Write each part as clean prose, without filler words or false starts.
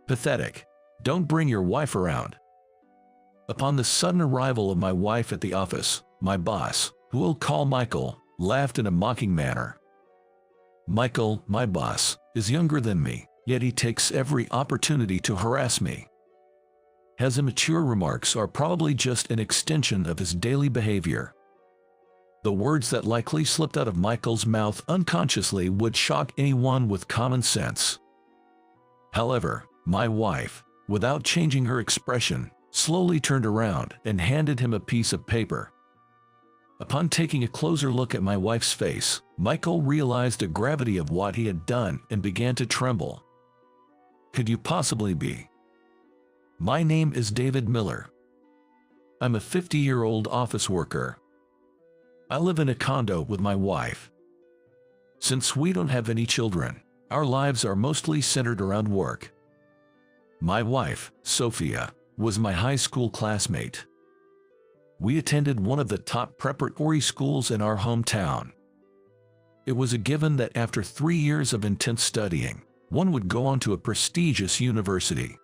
Pathetic. Don't bring your wife around. Upon the sudden arrival of my wife at the office, my boss, who we'll call Michael, laughed in a mocking manner. Michael, my boss, is younger than me, yet he takes every opportunity to harass me. His immature remarks are probably just an extension of his daily behavior. The words that likely slipped out of Michael's mouth unconsciously would shock anyone with common sense. However, my wife, without changing her expression, slowly turned around and handed him a piece of paper. Upon taking a closer look at my wife's face, Michael realized the gravity of what he had done and began to tremble. Could you possibly be? My name is David Miller. I'm a 50-year-old office worker. I live in a condo with my wife. Since we don't have any children, our lives are mostly centered around work. My wife, Sophia, was my high school classmate. We attended one of the top preparatory schools in our hometown. It was a given that after 3 years of intense studying, one would go on to a prestigious university.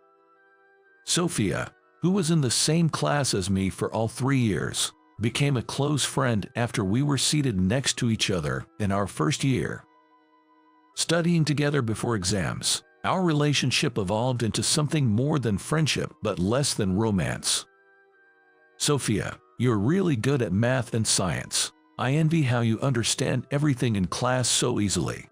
Sophia, who was in the same class as me for all 3 years, became a close friend after we were seated next to each other in our first year. Studying together before exams, our relationship evolved into something more than friendship but less than romance. Sophia, you're really good at math and science. I envy how you understand everything in class so easily.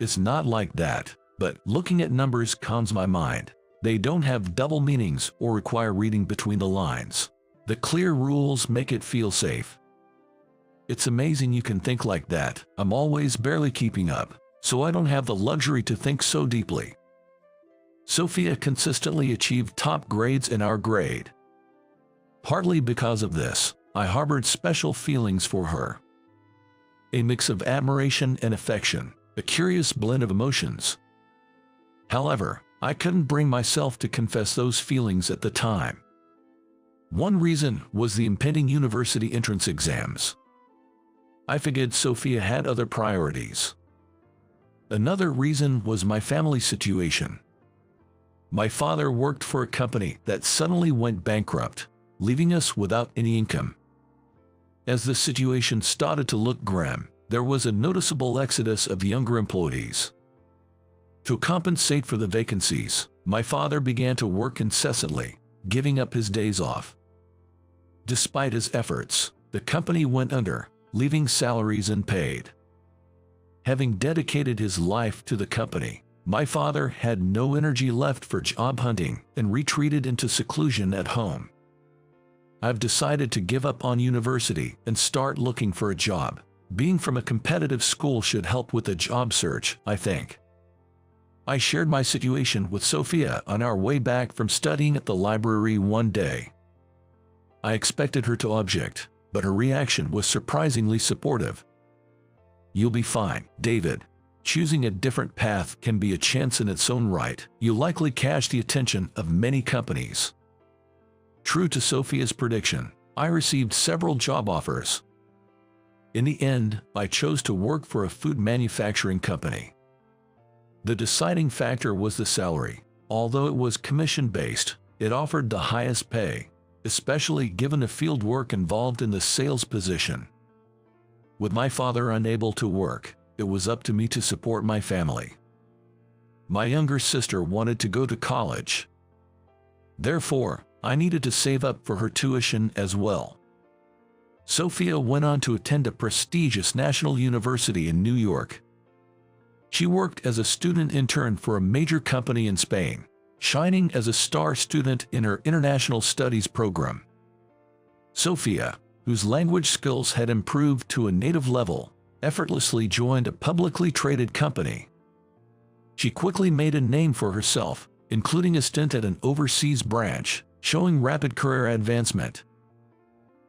It's not like that, but looking at numbers calms my mind. They don't have double meanings or require reading between the lines. The clear rules make it feel safe. It's amazing you can think like that. I'm always barely keeping up, so I don't have the luxury to think so deeply. Sophia consistently achieved top grades in our grade. Partly because of this, I harbored special feelings for her. A mix of admiration and affection, a curious blend of emotions. However, I couldn't bring myself to confess those feelings at the time. One reason was the impending university entrance exams. I figured Sophia had other priorities. Another reason was my family situation. My father worked for a company that suddenly went bankrupt, leaving us without any income. As the situation started to look grim, there was a noticeable exodus of younger employees. To compensate for the vacancies, my father began to work incessantly, giving up his days off. Despite his efforts, the company went under, leaving salaries unpaid. Having dedicated his life to the company, my father had no energy left for job hunting and retreated into seclusion at home. I've decided to give up on university and start looking for a job. Being from a competitive school should help with the job search, I think. I shared my situation with Sophia on our way back from studying at the library one day. I expected her to object, but her reaction was surprisingly supportive. You'll be fine, David. Choosing a different path can be a chance in its own right. You'll likely catch the attention of many companies. True to Sophia's prediction, I received several job offers. In the end, I chose to work for a food manufacturing company. The deciding factor was the salary. Although it was commission-based, it offered the highest pay, especially given the field work involved in the sales position. With my father unable to work, it was up to me to support my family. My younger sister wanted to go to college. Therefore, I needed to save up for her tuition as well. Sophia went on to attend a prestigious national university in New York. She worked as a student intern for a major company in Spain, shining as a star student in her international studies program. Sophia, whose language skills had improved to a native level, effortlessly joined a publicly traded company. She quickly made a name for herself, including a stint at an overseas branch, showing rapid career advancement.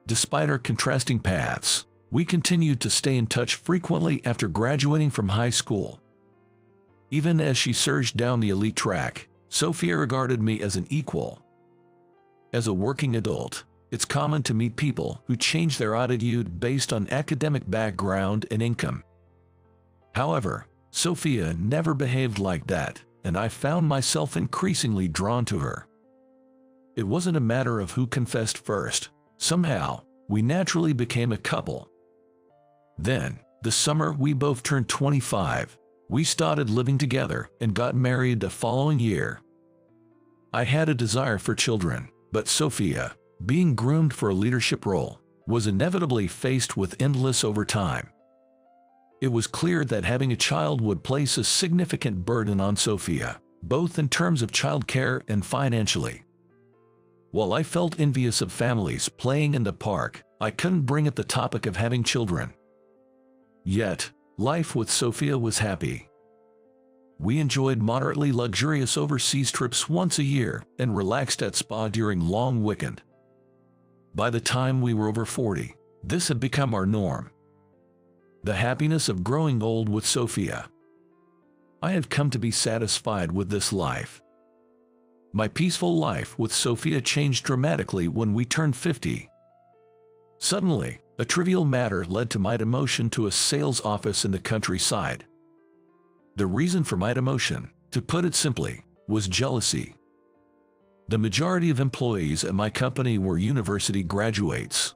Despite our contrasting paths, we continued to stay in touch frequently after graduating from high school. Even as she surged down the elite track, Sophia regarded me as an equal. As a working adult, it's common to meet people who change their attitude based on academic background and income. However, Sophia never behaved like that. and I found myself increasingly drawn to her. It wasn't a matter of who confessed first. Somehow, we naturally became a couple. Then, the summer we both turned 25, we started living together and got married the following year. I had a desire for children, but Sophia, being groomed for a leadership role, was inevitably faced with endless overtime. It was clear that having a child would place a significant burden on Sophia, both in terms of childcare and financially. While I felt envious of families playing in the park, I couldn't bring up the topic of having children. Yet, life with Sophia was happy. We enjoyed moderately luxurious overseas trips once a year and relaxed at spa during long weekend. By the time we were over 40, this had become our norm. The happiness of growing old with Sophia. I had come to be satisfied with this life. My peaceful life with Sophia changed dramatically when we turned 50. Suddenly, a trivial matter led to my demotion to a sales office in the countryside. The reason for my demotion, to put it simply, was jealousy. The majority of employees at my company were university graduates.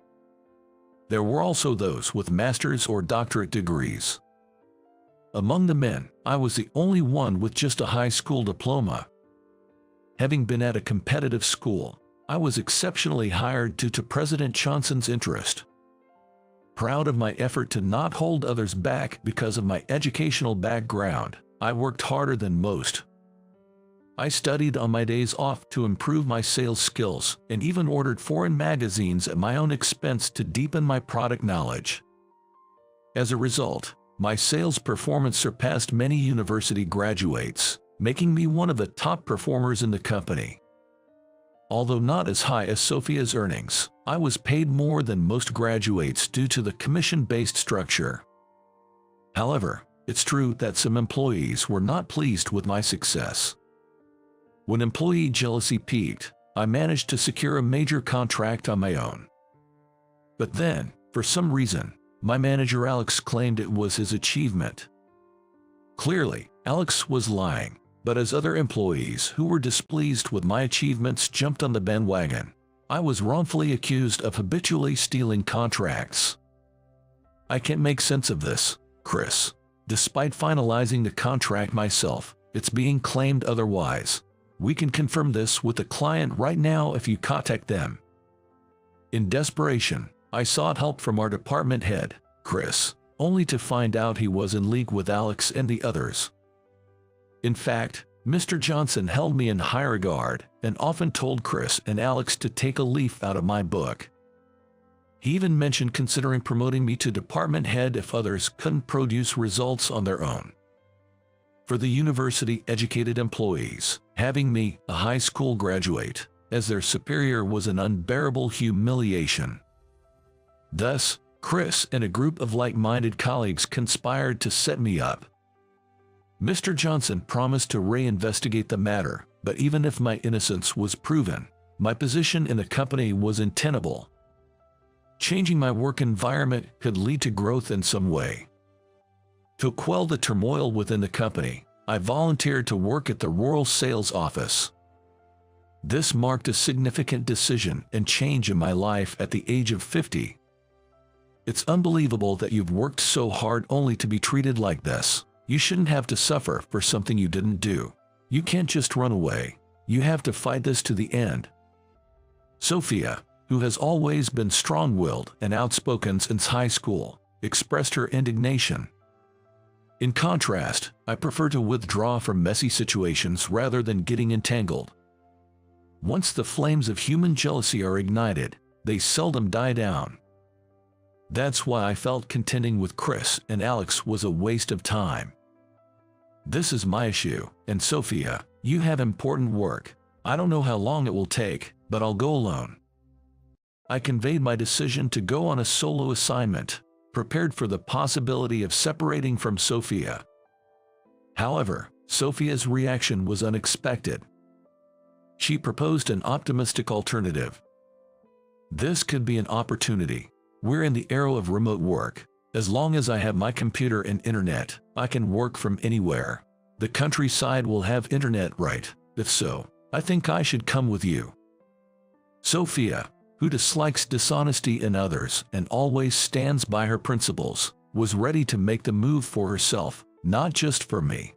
There were also those with master's or doctorate degrees. Among the men, I was the only one with just a high school diploma. Having been at a competitive school, I was exceptionally hired due to President Johnson's interest. Proud of my effort to not hold others back because of my educational background, I worked harder than most. I studied on my days off to improve my sales skills and even ordered foreign magazines at my own expense to deepen my product knowledge. As a result, my sales performance surpassed many university graduates, making me one of the top performers in the company. Although not as high as Sophia's earnings, I was paid more than most graduates due to the commission-based structure. However, it's true that some employees were not pleased with my success. When employee jealousy peaked, I managed to secure a major contract on my own. But then, for some reason, my manager Alex claimed it was his achievement. Clearly, Alex was lying, but as other employees who were displeased with my achievements jumped on the bandwagon, I was wrongfully accused of habitually stealing contracts. I can't make sense of this, Chris. Despite finalizing the contract myself, it's being claimed otherwise. We can confirm this with the client right now if you contact them. In desperation, I sought help from our department head, Chris, only to find out he was in league with Alex and the others. In fact, Mr. Johnson held me in high regard and often told Chris and Alex to take a leaf out of my book. He even mentioned considering promoting me to department head if others couldn't produce results on their own. For the university-educated employees, having me, a high school graduate, as their superior was an unbearable humiliation. Thus, Chris and a group of like-minded colleagues conspired to set me up. Mr. Johnson promised to reinvestigate the matter, but even if my innocence was proven, my position in the company was untenable. Changing my work environment could lead to growth in some way. To quell the turmoil within the company, I volunteered to work at the rural sales office. This marked a significant decision and change in my life at the age of 50. It's unbelievable that you've worked so hard only to be treated like this. You shouldn't have to suffer for something you didn't do. You can't just run away. You have to fight this to the end. Sophia, who has always been strong-willed and outspoken since high school, expressed her indignation. In contrast, I prefer to withdraw from messy situations rather than getting entangled. Once the flames of human jealousy are ignited, they seldom die down. That's why I felt contending with Chris and Alex was a waste of time. This is my issue, and Sophia, you have important work. I don't know how long it will take, but I'll go alone. I conveyed my decision to go on a solo assignment, prepared for the possibility of separating from Sophia. However, Sophia's reaction was unexpected. She proposed an optimistic alternative. This could be an opportunity. We're in the era of remote work. As long as I have my computer and internet, I can work from anywhere. The countryside will have internet, right? If so, I think I should come with you. Sophia, who dislikes dishonesty in others and always stands by her principles, was ready to make the move for herself, not just for me.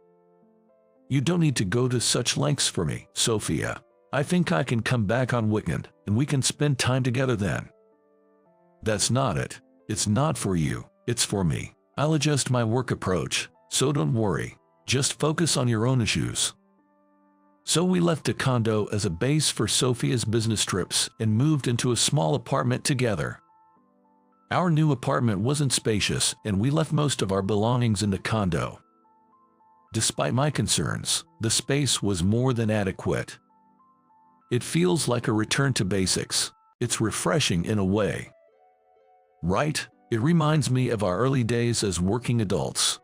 You don't need to go to such lengths for me, Sophia. I think I can come back on weekend and we can spend time together then. That's not it. It's not for you, it's for me. I'll adjust my work approach, so don't worry. Just focus on your own issues. So we left the condo as a base for Sophia's business trips and moved into a small apartment together. Our new apartment wasn't spacious and we left most of our belongings in the condo. Despite my concerns, the space was more than adequate. It feels like a return to basics. It's refreshing in a way. Right? It reminds me of our early days as working adults.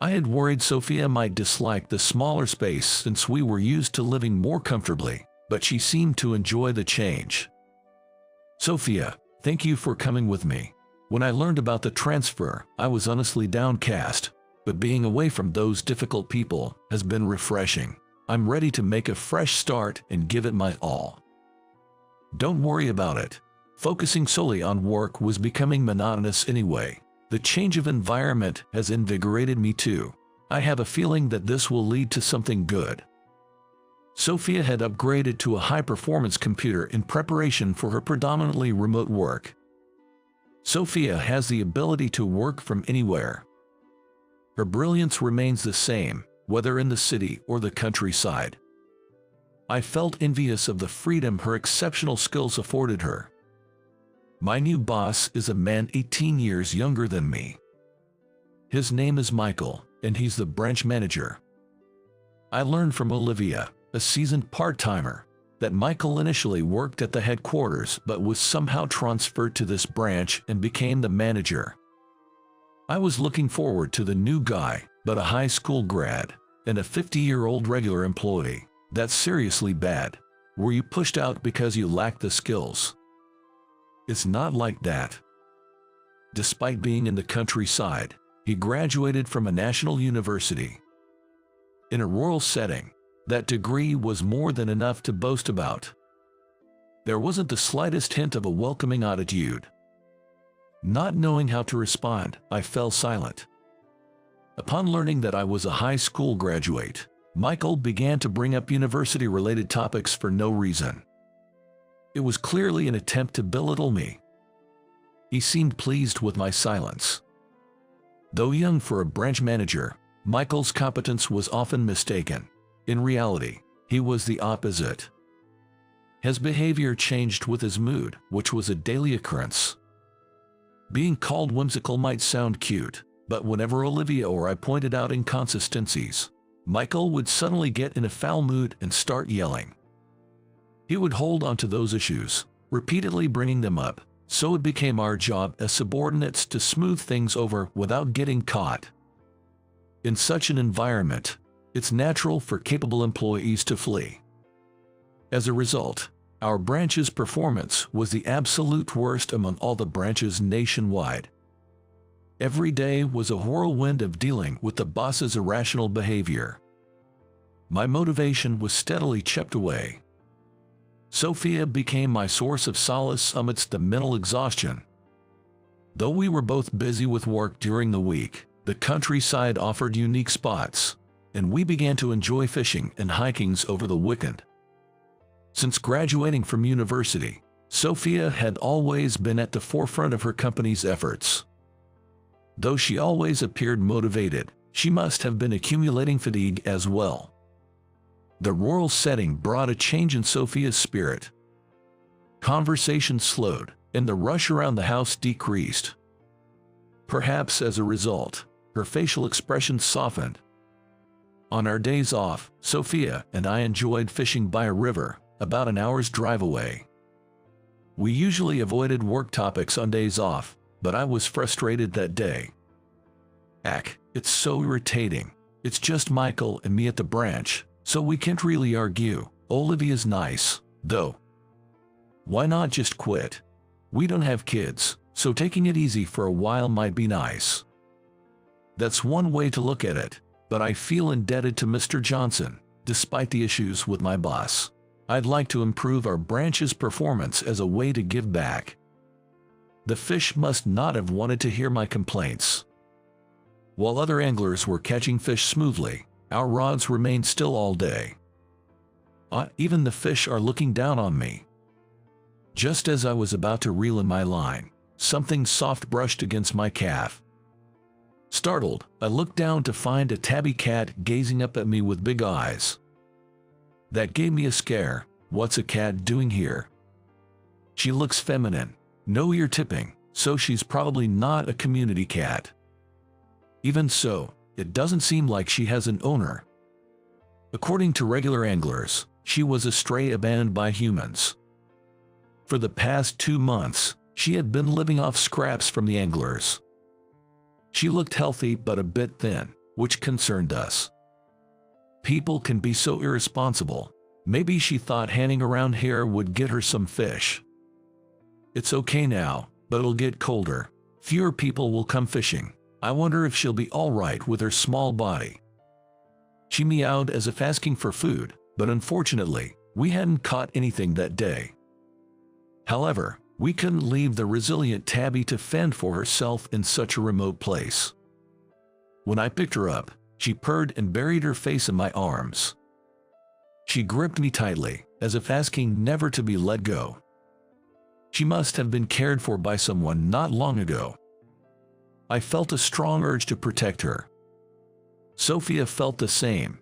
I had worried Sophia might dislike the smaller space since we were used to living more comfortably, but she seemed to enjoy the change. Sophia, thank you for coming with me. When I learned about the transfer, I was honestly downcast, but being away from those difficult people has been refreshing. I'm ready to make a fresh start and give it my all. Don't worry about it. Focusing solely on work was becoming monotonous anyway. The change of environment has invigorated me too. I have a feeling that this will lead to something good. Sophia had upgraded to a high-performance computer in preparation for her predominantly remote work. Sophia has the ability to work from anywhere. Her brilliance remains the same, whether in the city or the countryside. I felt envious of the freedom her exceptional skills afforded her. My new boss is a man 18 years younger than me. His name is Michael, and he's the branch manager. I learned from Olivia, a seasoned part-timer, that Michael initially worked at the headquarters but was somehow transferred to this branch and became the manager. I was looking forward to the new guy, but a high school grad and a 50-year-old regular employee. That's seriously bad. Were you pushed out because you lacked the skills? It's not like that. Despite being in the countryside, he graduated from a national university. In a rural setting, that degree was more than enough to boast about. There wasn't the slightest hint of a welcoming attitude. Not knowing how to respond, I fell silent. Upon learning that I was a high school graduate, Michael began to bring up university-related topics for no reason. It was clearly an attempt to belittle me. He seemed pleased with my silence. Though young for a branch manager, Michael's competence was often mistaken. In reality, he was the opposite. His behavior changed with his mood, which was a daily occurrence. Being called whimsical might sound cute, but whenever Olivia or I pointed out inconsistencies, Michael would suddenly get in a foul mood and start yelling. He would hold on to those issues, repeatedly bringing them up, so it became our job as subordinates to smooth things over without getting caught. In such an environment, it's natural for capable employees to flee. As a result, our branch's performance was the absolute worst among all the branches nationwide. Every day was a whirlwind of dealing with the boss's irrational behavior. My motivation was steadily chipped away. Sophia became my source of solace amidst the mental exhaustion. Though we were both busy with work during the week, the countryside offered unique spots, and we began to enjoy fishing and hikings over the weekend. Since graduating from university, Sophia had always been at the forefront of her company's efforts. Though she always appeared motivated, she must have been accumulating fatigue as well. The rural setting brought a change in Sophia's spirit. Conversation slowed, and the rush around the house decreased. Perhaps as a result, her facial expressions softened. On our days off, Sophia and I enjoyed fishing by a river, about an hour's drive away. We usually avoided work topics on days off, but I was frustrated that day. It's so irritating. It's just Michael and me at the branch, so we can't really argue. Olivia's nice, though. Why not just quit? We don't have kids, so taking it easy for a while might be nice. That's one way to look at it. but I feel indebted to Mr. Johnson, despite the issues with my boss. I'd like to improve our branch's performance as a way to give back. The fish must not have wanted to hear my complaints. While other anglers were catching fish smoothly, our rods remained still all day. Even the fish are looking down on me. Just as I was about to reel in my line, something soft brushed against my calf. Startled, I looked down to find a tabby cat gazing up at me with big eyes. That gave me a scare. What's a cat doing here? She looks feminine, no ear tipping, so she's probably not a community cat. Even so, it doesn't seem like she has an owner. According to regular anglers, she was a stray abandoned by humans. For the past 2 months, she had been living off scraps from the anglers. She looked healthy but a bit thin, which concerned us. People can be so irresponsible. Maybe she thought hanging around here would get her some fish. It's okay now, but it'll get colder. Fewer people will come fishing. I wonder if she'll be all right with her small body. She meowed as if asking for food, but unfortunately, we hadn't caught anything that day. However, we couldn't leave the resilient tabby to fend for herself in such a remote place. When I picked her up, she purred and buried her face in my arms. She gripped me tightly, as if asking never to be let go. She must have been cared for by someone not long ago. I felt a strong urge to protect her. Sophia felt the same.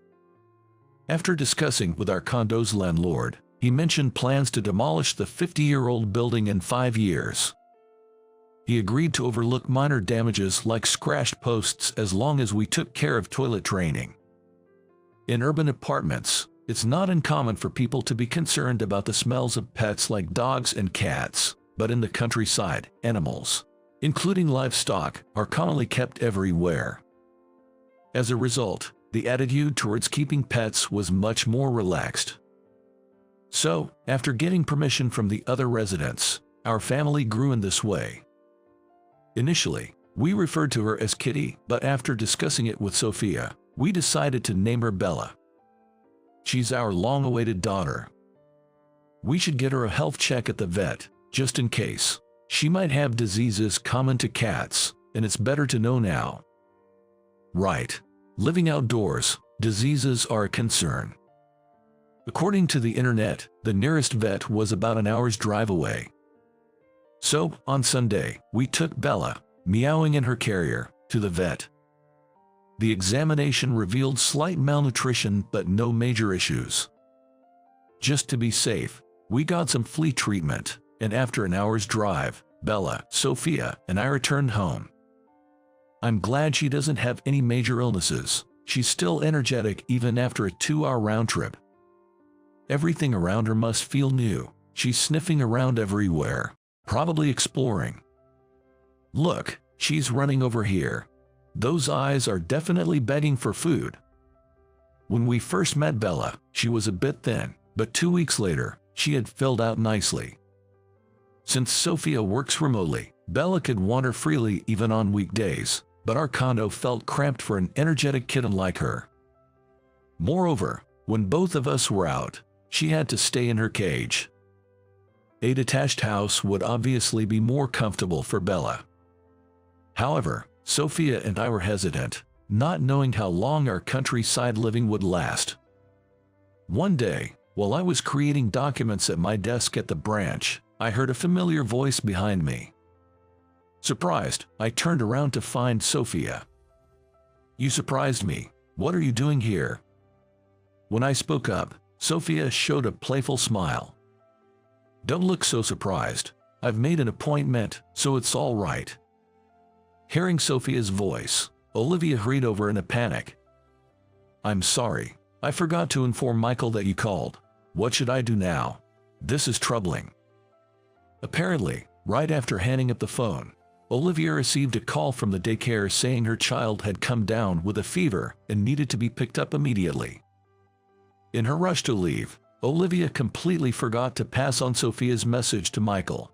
After discussing with our condo's landlord, he mentioned plans to demolish the 50-year-old building in 5 years. He agreed to overlook minor damages like scratched posts as long as we took care of toilet draining. In urban apartments, it's not uncommon for people to be concerned about the smells of pets like dogs and cats, but in the countryside, animals, including livestock, are commonly kept everywhere. As a result, the attitude towards keeping pets was much more relaxed. So, after getting permission from the other residents, our family grew in this way. Initially, we referred to her as Kitty, but after discussing it with Sophia, we decided to name her Bella. She's our long-awaited daughter. We should get her a health check at the vet, just in case. She might have diseases common to cats, and it's better to know now. Right. Living outdoors, diseases are a concern. According to the internet, the nearest vet was about an hour's drive away. So, on Sunday, we took Bella, meowing in her carrier, to the vet. The examination revealed slight malnutrition but no major issues. Just to be safe, we got some flea treatment, and after an hour's drive, Bella, Sophia, and I returned home. I'm glad she doesn't have any major illnesses. She's still energetic even after a 2-hour round trip. Everything around her must feel new. She's sniffing around everywhere, probably exploring. Look, she's running over here. Those eyes are definitely begging for food. When we first met Bella, she was a bit thin, but 2 weeks later, she had filled out nicely. Since Sophia works remotely, Bella could wander freely even on weekdays, but our condo felt cramped for an energetic kitten like her. Moreover, when both of us were out, she had to stay in her cage. A detached house would obviously be more comfortable for Bella. However, Sophia and I were hesitant, not knowing how long our countryside living would last. One day, while I was creating documents at my desk at the branch, I heard a familiar voice behind me. Surprised, I turned around to find Sophia. "You surprised me. What are you doing here?" When I spoke up, Sophia showed a playful smile. "Don't look so surprised. I've made an appointment, so it's all right." Hearing Sophia's voice, Olivia hurried over in a panic. "I'm sorry. I forgot to inform Michael that you called. What should I do now? This is troubling." Apparently, right after handing up the phone, Olivia received a call from the daycare saying her child had come down with a fever and needed to be picked up immediately. In her rush to leave, Olivia completely forgot to pass on Sophia's message to Michael.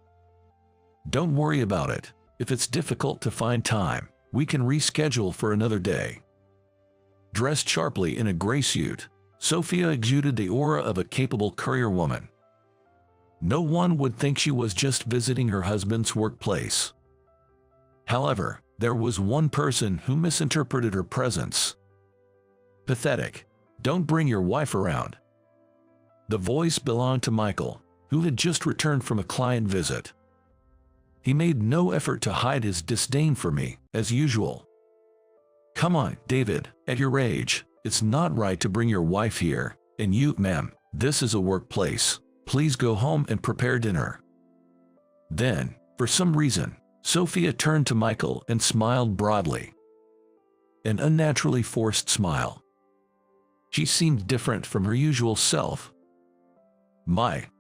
"Don't worry about it. If it's difficult to find time, we can reschedule for another day." Dressed sharply in a gray suit, Sophia exuded the aura of a capable career woman. No one would think she was just visiting her husband's workplace. However, there was one person who misinterpreted her presence. Pathetic. Don't bring your wife around. The voice belonged to Michael, who had just returned from a client visit. He made no effort to hide his disdain for me, as usual. Come on, David, at your age, it's not right to bring your wife here, and you, ma'am, this is a workplace. Please go home and prepare dinner. Then, for some reason, Sophia turned to Michael and smiled broadly. An unnaturally forced smile. She seemed different from her usual self.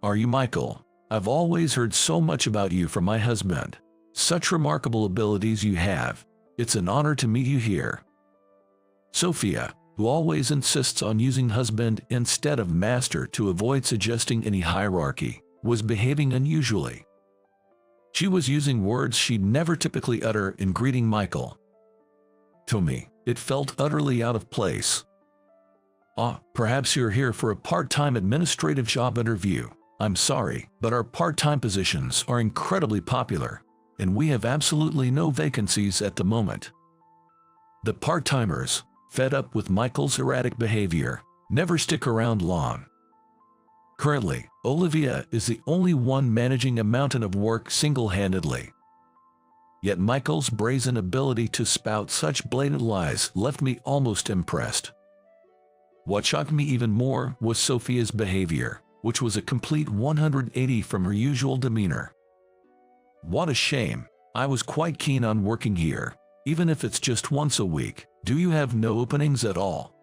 Are you Michael? I've always heard so much about you from my husband. Such remarkable abilities you have. It's an honor to meet you here. Sophia, who always insists on using husband instead of master to avoid suggesting any hierarchy, was behaving unusually. She was using words she'd never typically utter in greeting Michael. To me, it felt utterly out of place. Perhaps you're here for a part-time administrative job interview. I'm sorry, but our part-time positions are incredibly popular, and we have absolutely no vacancies at the moment. The part-timers, fed up with Michael's erratic behavior, never stick around long. Currently, Olivia is the only one managing a mountain of work single-handedly. Yet Michael's brazen ability to spout such blatant lies left me almost impressed. What shocked me even more was Sophia's behavior, which was a complete 180 from her usual demeanor. What a shame. I was quite keen on working here, even if it's just once a week. Do you have no openings at all?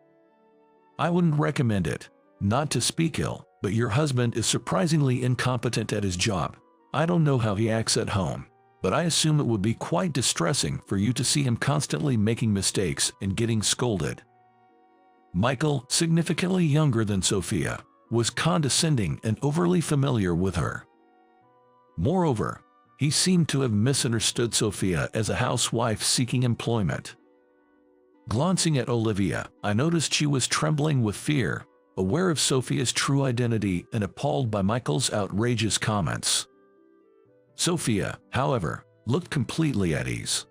I wouldn't recommend it. Not to speak ill, but your husband is surprisingly incompetent at his job. I don't know how he acts at home, but I assume it would be quite distressing for you to see him constantly making mistakes and getting scolded. Michael, significantly younger than Sophia, was condescending and overly familiar with her. Moreover, he seemed to have misunderstood Sophia as a housewife seeking employment. Glancing at Olivia, I noticed she was trembling with fear, aware of Sophia's true identity and appalled by Michael's outrageous comments. Sophia, however, looked completely at ease.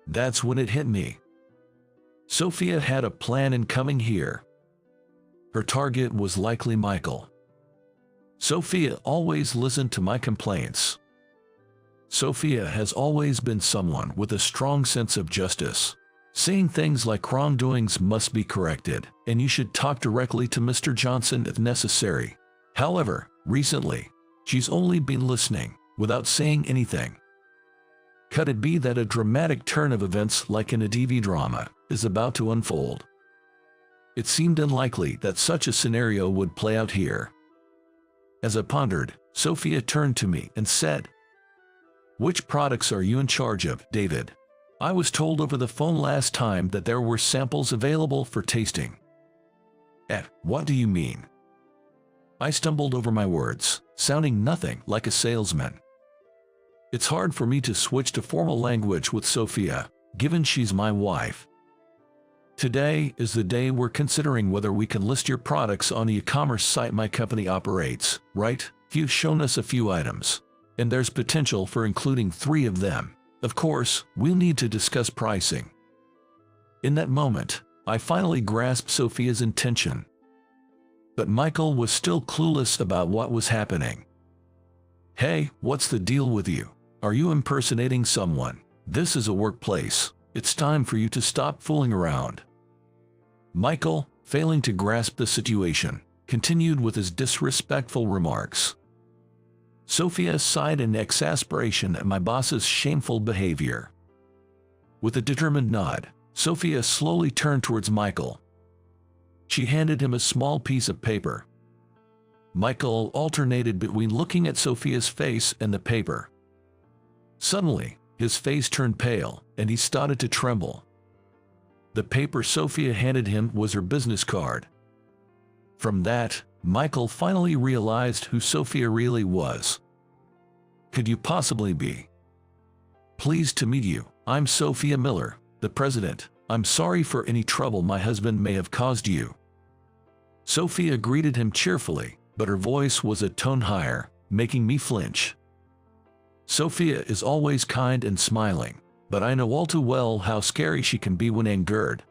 That's when it hit me. Sophia had a plan in coming here. Her target was likely Michael. Sophia always listened to my complaints. Sophia has always been someone with a strong sense of justice, saying things like wrongdoings must be corrected, and you should talk directly to Mr. Johnson if necessary. However, recently, she's only been listening, without saying anything. Could it be that a dramatic turn of events like in a TV drama is about to unfold? It seemed unlikely that such a scenario would play out here. As I pondered, Sophia turned to me and said, "Which products are you in charge of, David? I was told over the phone last time that there were samples available for tasting." What do you mean? I stumbled over my words, sounding nothing like a salesman. It's hard for me to switch to formal language with Sophia, given she's my wife. Today is the day we're considering whether we can list your products on the e-commerce site my company operates, right? You've shown us a few items, and there's potential for including 3 of them. Of course, we'll need to discuss pricing. In that moment, I finally grasped Sophia's intention. But Michael was still clueless about what was happening. Hey, what's the deal with you? Are you impersonating someone? This is a workplace. It's time for you to stop fooling around. Michael, failing to grasp the situation, continued with his disrespectful remarks. Sophia sighed in exasperation at my boss's shameful behavior. With a determined nod, Sophia slowly turned towards Michael. She handed him a small piece of paper. Michael alternated between looking at Sophia's face and the paper. Suddenly, his face turned pale, and he started to tremble. The paper Sophia handed him was her business card. From that, Michael finally realized who Sophia really was. Could you possibly be? Pleased to meet you. I'm Sophia Miller, the president. I'm sorry for any trouble my husband may have caused you." Sophia greeted him cheerfully, but her voice was a tone higher, making me flinch. Sophia is always kind and smiling, but I know all too well how scary she can be when angered.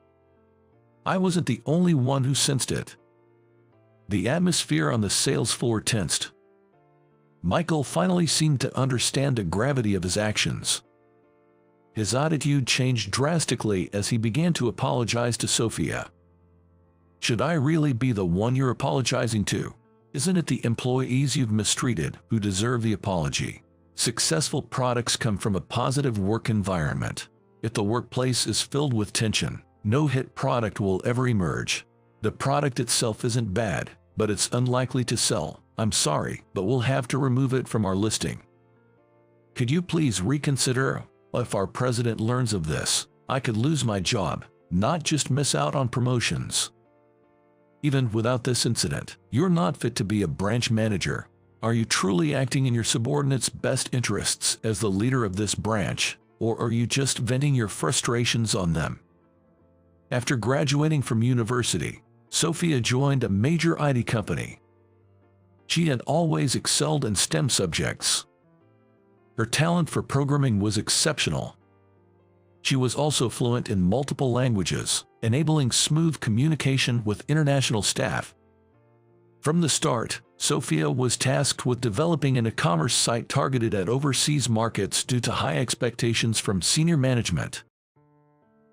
I wasn't the only one who sensed it. The atmosphere on the sales floor tensed. Michael finally seemed to understand the gravity of his actions. His attitude changed drastically as he began to apologize to Sophia. "Should I really be the one you're apologizing to? Isn't it the employees you've mistreated who deserve the apology? Successful products come from a positive work environment. If the workplace is filled with tension, no hit product will ever emerge. The product itself isn't bad, but it's unlikely to sell. I'm sorry, but we'll have to remove it from our listing. Could you please reconsider? If our president learns of this, I could lose my job, not just miss out on promotions. Even without this incident, you're not fit to be a branch manager. Are you truly acting in your subordinates' best interests as the leader of this branch, or are you just venting your frustrations on them?" After graduating from university, Sophia joined a major IT company. She had always excelled in STEM subjects. Her talent for programming was exceptional. She was also fluent in multiple languages, enabling smooth communication with international staff. From the start, Sophia was tasked with developing an e-commerce site targeted at overseas markets due to high expectations from senior management.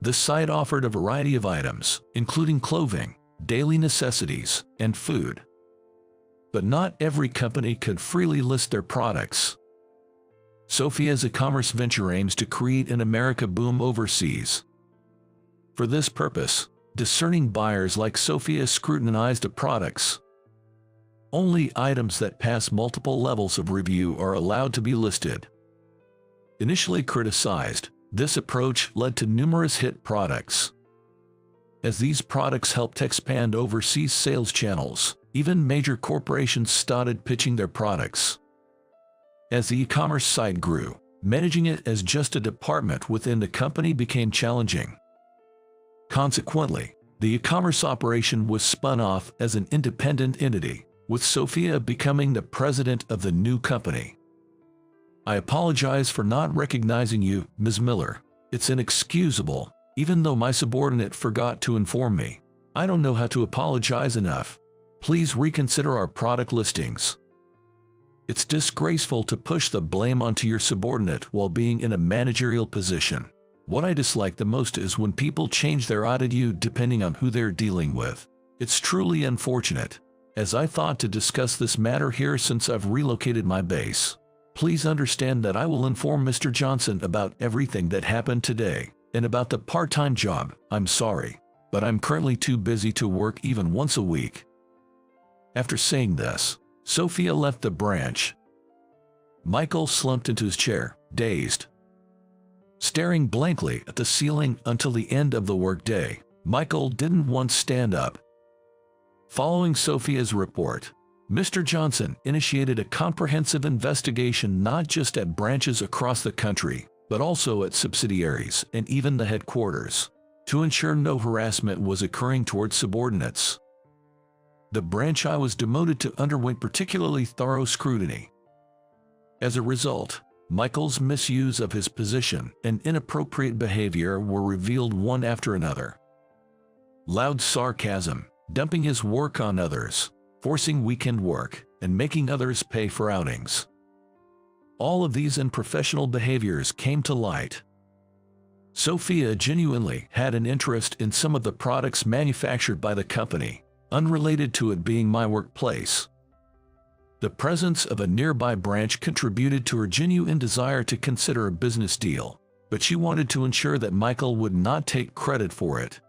The site offered a variety of items, including clothing, daily necessities, and food. But not every company could freely list their products. Sophia's e-commerce venture aims to create an America boom overseas. For this purpose, discerning buyers like Sophia scrutinized the products. Only items that pass multiple levels of review are allowed to be listed. Initially criticized, this approach led to numerous hit products. As these products helped expand overseas sales channels, even major corporations started pitching their products. As the e-commerce site grew, managing it as just a department within the company became challenging. Consequently, the e-commerce operation was spun off as an independent entity, with Sophia becoming the president of the new company. "I apologize for not recognizing you, Ms. Miller. It's inexcusable, even though my subordinate forgot to inform me. I don't know how to apologize enough. Please reconsider our product listings. It's disgraceful to push the blame onto your subordinate while being in a managerial position. What I dislike the most is when people change their attitude depending on who they're dealing with. It's truly unfortunate, as I thought to discuss this matter here since I've relocated my base. Please understand that I will inform Mr. Johnson about everything that happened today, and about the part-time job. I'm sorry, but I'm currently too busy to work even once a week." After saying this, Sophia left the branch. Michael slumped into his chair, dazed. Staring blankly at the ceiling until the end of the workday, Michael didn't once stand up. Following Sophia's report, Mr. Johnson initiated a comprehensive investigation not just at branches across the country, but also at subsidiaries and even the headquarters, to ensure no harassment was occurring towards subordinates. The branch I was demoted to underwent particularly thorough scrutiny. As a result, Michael's misuse of his position and inappropriate behavior were revealed one after another. Loud sarcasm, dumping his work on others, forcing weekend work, and making others pay for outings. All of these unprofessional behaviors came to light. Sophia genuinely had an interest in some of the products manufactured by the company, unrelated to it being my workplace. The presence of a nearby branch contributed to her genuine desire to consider a business deal, but she wanted to ensure that Michael would not take credit for it.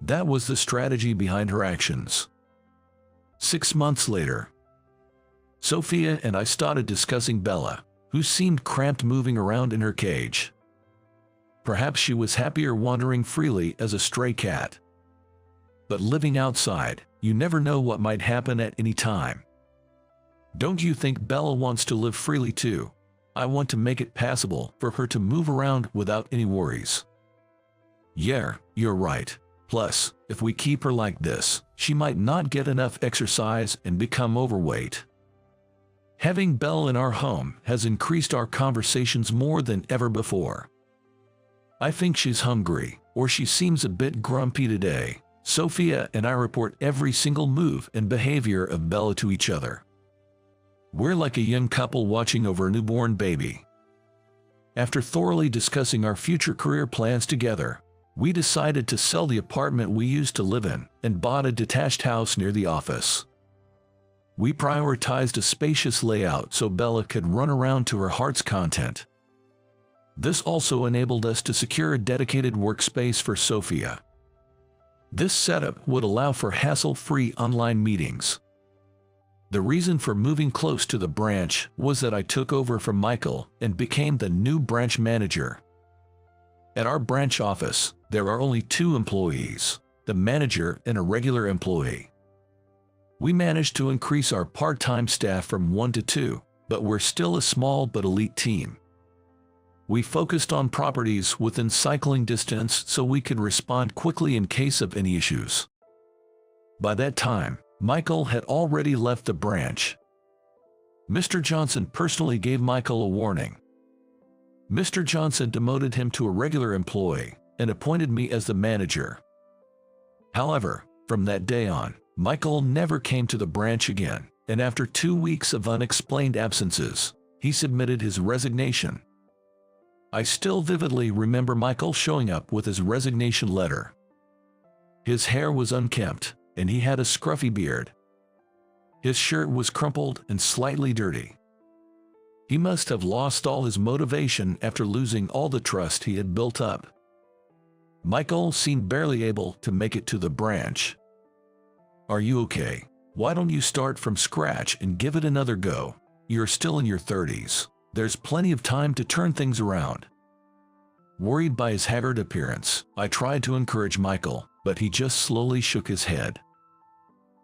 That was the strategy behind her actions. 6 months later, Sophia and I started discussing Bella, who seemed cramped moving around in her cage. Perhaps she was happier wandering freely as a stray cat. But living outside, you never know what might happen at any time. Don't you think Bella wants to live freely too? I want to make it passable for her to move around without any worries. Yeah, you're right. Plus, if we keep her like this, she might not get enough exercise and become overweight. Having Belle in our home has increased our conversations more than ever before. I think she's hungry, or she seems a bit grumpy today. Sophia and I report every single move and behavior of Bella to each other. We're like a young couple watching over a newborn baby. After thoroughly discussing our future career plans together, we decided to sell the apartment we used to live in and bought a detached house near the office. We prioritized a spacious layout so Bella could run around to her heart's content. This also enabled us to secure a dedicated workspace for Sophia. This setup would allow for hassle-free online meetings. The reason for moving close to the branch was that I took over from Michael and became the new branch manager. At our branch office, there are only 2 employees, the manager and a regular employee. We managed to increase our part-time staff from 1 to 2, but we're still a small but elite team. We focused on properties within cycling distance so we could respond quickly in case of any issues. By that time, Michael had already left the branch. Mr. Johnson personally gave Michael a warning. Mr. Johnson demoted him to a regular employee and appointed me as the manager. However, from that day on, Michael never came to the branch again, and after 2 weeks of unexplained absences, he submitted his resignation. I still vividly remember Michael showing up with his resignation letter. His hair was unkempt, and he had a scruffy beard. His shirt was crumpled and slightly dirty. He must have lost all his motivation after losing all the trust he had built up. Michael seemed barely able to make it to the branch. "Are you okay? Why don't you start from scratch and give it another go? You're still in your 30s. There's plenty of time to turn things around." Worried by his haggard appearance, I tried to encourage Michael, but he just slowly shook his head.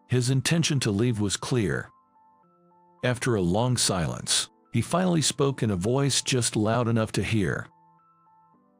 His intention to leave was clear. After a long silence, he finally spoke in a voice just loud enough to hear.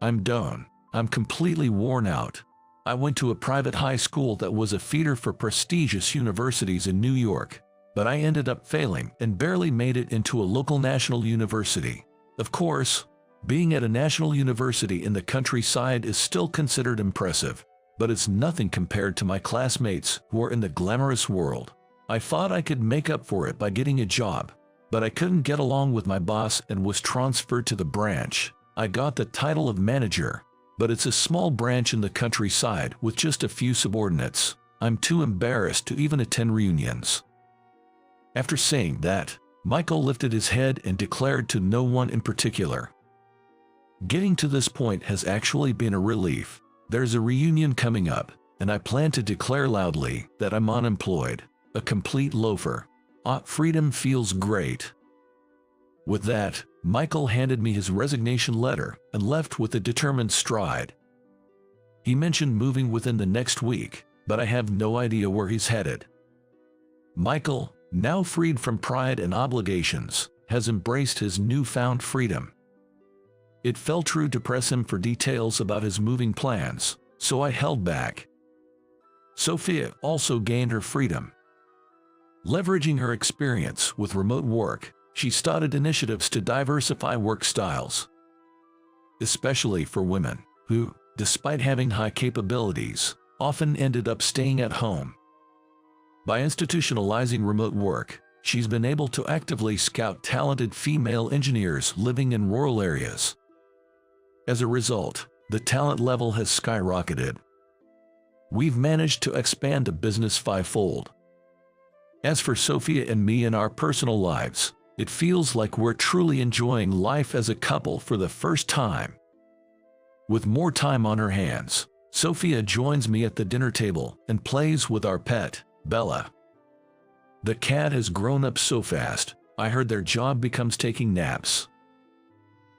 "I'm done. I'm completely worn out. I went to a private high school that was a feeder for prestigious universities in New York, but I ended up failing and barely made it into a local national university. Of course, being at a national university in the countryside is still considered impressive, but it's nothing compared to my classmates who are in the glamorous world. I thought I could make up for it by getting a job, but I couldn't get along with my boss and was transferred to the branch. I got the title of manager, but it's a small branch in the countryside with just a few subordinates. I'm too embarrassed to even attend reunions." After saying that, Michael lifted his head and declared to no one in particular, "Getting to this point has actually been a relief. There's a reunion coming up, and I plan to declare loudly that I'm unemployed, a complete loafer. Freedom feels great." With that, Michael handed me his resignation letter and left with a determined stride. He mentioned moving within the next week, but I have no idea where he's headed. Michael, now freed from pride and obligations, has embraced his newfound freedom. It felt true to press him for details about his moving plans, so I held back. Sophia also gained her freedom. Leveraging her experience with remote work, she started initiatives to diversify work styles, especially for women, who, despite having high capabilities, often ended up staying at home. By institutionalizing remote work, she's been able to actively scout talented female engineers living in rural areas. As a result, the talent level has skyrocketed. We've managed to expand the business fivefold. As for Sophia and me in our personal lives, it feels like we're truly enjoying life as a couple for the first time. With more time on her hands, Sophia joins me at the dinner table and plays with our pet, Bella. The cat has grown up so fast, I heard their job becomes taking naps.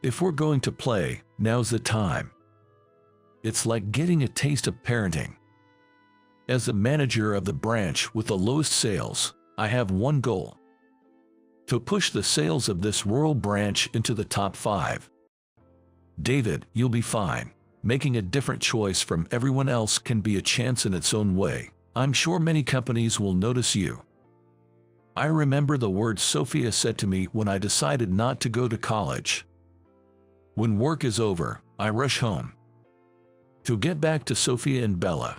If we're going to play, now's the time. It's like getting a taste of parenting. As the manager of the branch with the lowest sales, I have one goal: to push the sales of this rural branch into the top 5. David, you'll be fine. Making a different choice from everyone else can be a chance in its own way. I'm sure many companies will notice you. I remember the words Sophia said to me when I decided not to go to college. When work is over, I rush home. To get back to Sophia and Bella,